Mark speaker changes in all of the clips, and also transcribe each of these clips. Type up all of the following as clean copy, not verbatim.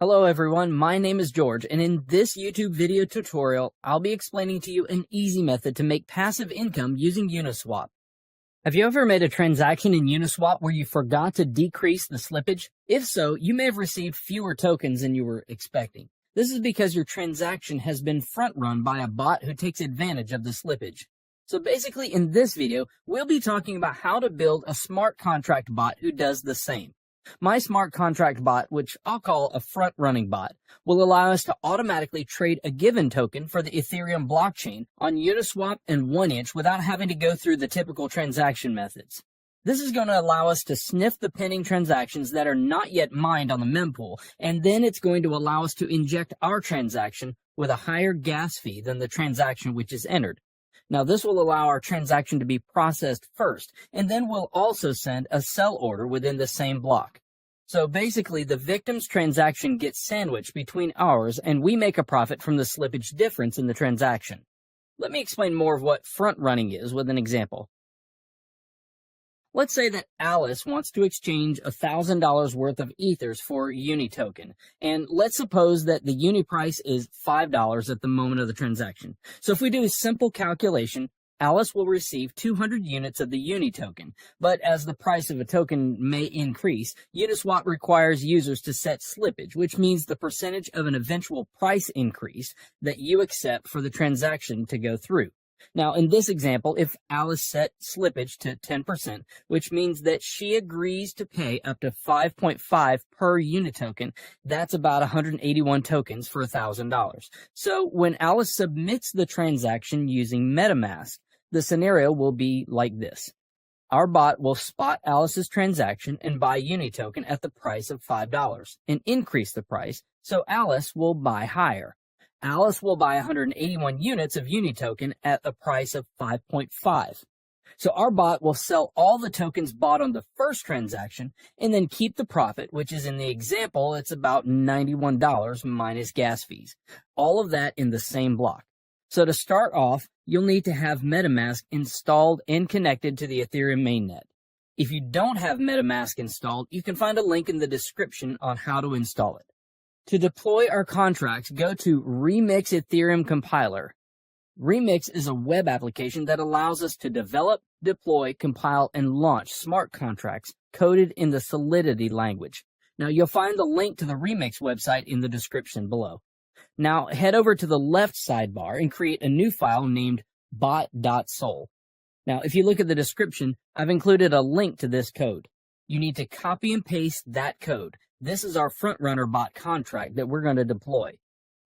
Speaker 1: Hello everyone, my name is George, and in this YouTube video tutorial, I'll be explaining to you an easy method to make passive income using Uniswap. Have you ever made a transaction in Uniswap where you forgot to decrease the slippage? If so, you may have received fewer tokens than you were expecting. This is because your transaction has been front-run by a bot who takes advantage of the slippage. So basically in this video, we'll be talking about how to build a smart contract bot who does the same. My smart contract bot, which I'll call a front-running bot, will allow us to automatically trade a given token for the Ethereum blockchain on Uniswap and 1inch without having to go through the typical transaction methods. This is going to allow us to sniff the pending transactions that are not yet mined on the mempool, and then it's going to allow us to inject our transaction with a higher gas fee than the transaction which is entered. Now, this will allow our transaction to be processed first, and then we'll also send a sell order within the same block. So basically, the victim's transaction gets sandwiched between ours, and we make a profit from the slippage difference in the transaction. Let me explain more of what front running is with an example. Let's say that Alice wants to exchange $1,000 worth of ethers for Uni token, and let's suppose that the Uni price is $5 at the moment of the transaction. So if we do a simple calculation, Alice will receive 200 units of the Uni token, but as the price of a token may increase, Uniswap requires users to set slippage, which means the percentage of an eventual price increase that you accept for the transaction to go through. Now, in this example, if Alice set slippage to 10%, which means that she agrees to pay up to 5.5 per unit token, that's about 181 tokens for $1,000. So when Alice submits the transaction using MetaMask, the scenario will be like this. Our bot will spot Alice's transaction and buy Uni token at the price of $5 and increase the price, so Alice will buy higher. Alice will buy 181 units of Uni token at a price of 5.5. So our bot will sell all the tokens bought on the first transaction and then keep the profit, which is in the example, it's about $91 minus gas fees. All of that in the same block. So to start off, you'll need to have MetaMask installed and connected to the Ethereum mainnet. If you don't have MetaMask installed, you can find a link in the description on how to install it. To deploy our contracts, go to Remix Ethereum Compiler. Remix is a web application that allows us to develop, deploy, compile, and launch smart contracts coded in the Solidity language. Now, you'll find the link to the Remix website in the description below. Now, head over to the left sidebar and create a new file named bot.sol. Now, if you look at the description, I've included a link to this code. You need to copy and paste that code. This is our front-runner bot contract that we're going to deploy.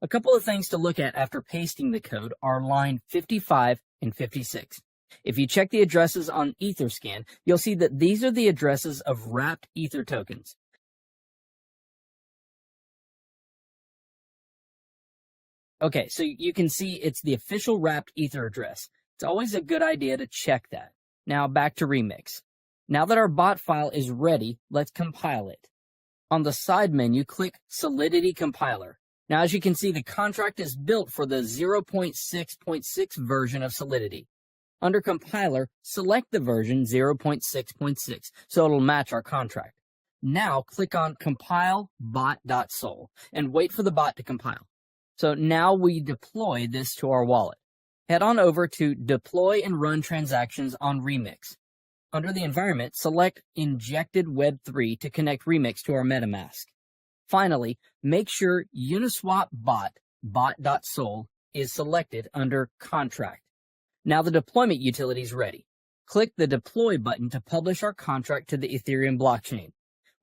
Speaker 1: A couple of things to look at after pasting the code are line 55 and 56. If you check the addresses on Etherscan, you'll see that these are the addresses of wrapped Ether tokens. Okay, so you can see it's the official wrapped Ether address. It's always a good idea to check that. Now back to Remix. Now that our bot file is ready, let's compile it. On the side menu, click Solidity Compiler. Now, as you can see, the contract is built for the 0.6.6 version of Solidity. Under Compiler, select the version 0.6.6, so it'll match our contract. Now, click on Compile bot.sol and wait for the bot to compile. So now we deploy this to our wallet. Head on over to Deploy and Run Transactions on Remix. Under the environment, select Injected Web3 to connect Remix to our MetaMask. Finally, make sure Uniswap bot.sol is selected under Contract. Now the deployment utility is ready. Click the Deploy button to publish our contract to the Ethereum blockchain.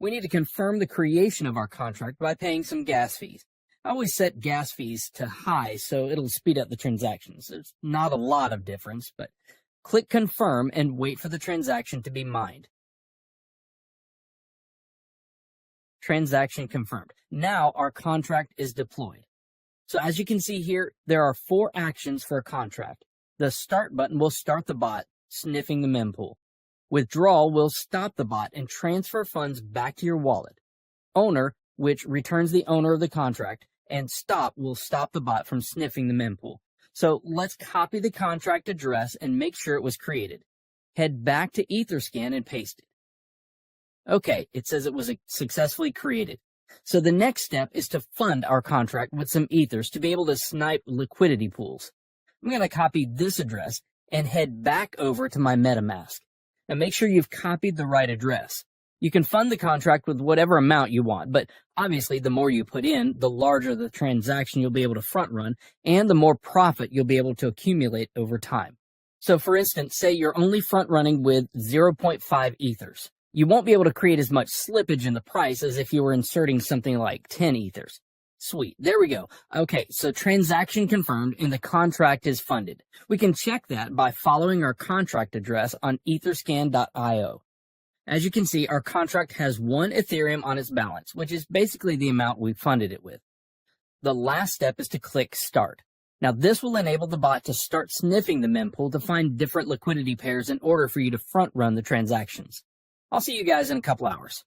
Speaker 1: We need to confirm the creation of our contract by paying some gas fees. I always set gas fees to high so it'll speed up the transactions. There's not a lot of difference, but click Confirm and wait for the transaction to be mined. Transaction confirmed. Now our contract is deployed. So as you can see here, there are 4 actions for a contract. The Start button will start the bot, sniffing the mempool. Withdrawal will stop the bot and transfer funds back to your wallet. Owner, which returns the owner of the contract, and Stop will stop the bot from sniffing the mempool. So let's copy the contract address and make sure it was created. Head back to Etherscan and paste it. Okay, it says it was successfully created. So the next step is to fund our contract with some ethers to be able to snipe liquidity pools. I'm going to copy this address and head back over to my MetaMask. Now make sure you've copied the right address. You can fund the contract with whatever amount you want, but obviously the more you put in, the larger the transaction you'll be able to front run, and the more profit you'll be able to accumulate over time. So for instance, say you're only front running with 0.5 ethers. You won't be able to create as much slippage in the price as if you were inserting something like 10 ethers. Sweet, there we go. Okay, so transaction confirmed and the contract is funded. We can check that by following our contract address on etherscan.io. As you can see, our contract has 1 Ethereum on its balance, which is basically the amount we funded it with. The last step is to click Start. Now this will enable the bot to start sniffing the mempool to find different liquidity pairs in order for you to front run the transactions. I'll see you guys in a couple hours.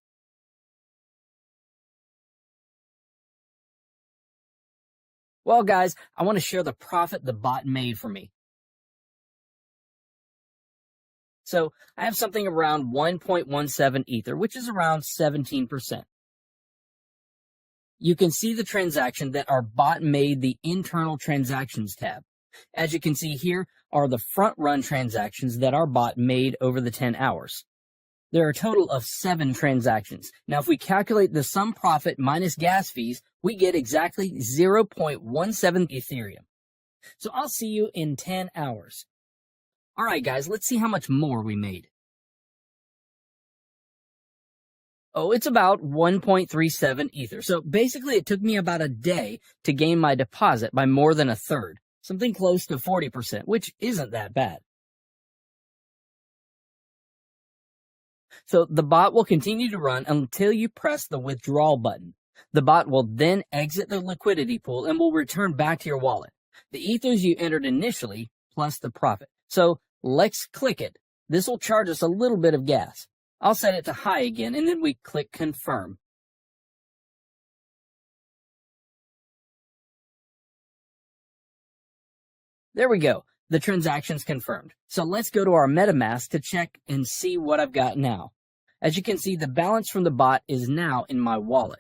Speaker 1: Well guys, I want to share the profit the bot made for me. So I have something around 1.17 Ether, which is around 17%. You can see the transaction that our bot made the internal transactions tab. As you can see here are the front run transactions that our bot made over the 10 hours. There are a total of 7 transactions. Now, if we calculate the sum profit minus gas fees, we get exactly 0.17 Ethereum. So I'll see you in 10 hours. All right, guys, let's see how much more we made. Oh, it's about 1.37 Ether. So basically, it took me about a day to gain my deposit by more than a third, something close to 40%, which isn't that bad. So the bot will continue to run until you press the withdrawal button. The bot will then exit the liquidity pool and will return back to your wallet. The ethers you entered initially plus the profit. So let's click it. This will charge us a little bit of gas. I'll set it to high again, and then we click confirm. There we go. The transaction's confirmed. So let's go to our MetaMask to check and see what I've got now. As you can see, the balance from the bot is now in my wallet.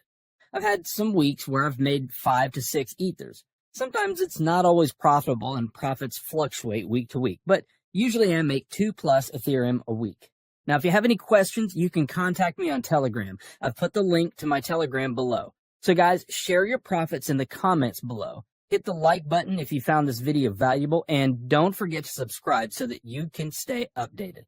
Speaker 1: I've had some weeks where I've made 5 to 6 ethers. Sometimes it's not always profitable and profits fluctuate week to week, but usually I make 2+ Ethereum a week. Now, if you have any questions, you can contact me on Telegram. I've put the link to my Telegram below. So guys, share your profits in the comments below. Hit the like button if you found this video valuable, and don't forget to subscribe so that you can stay updated.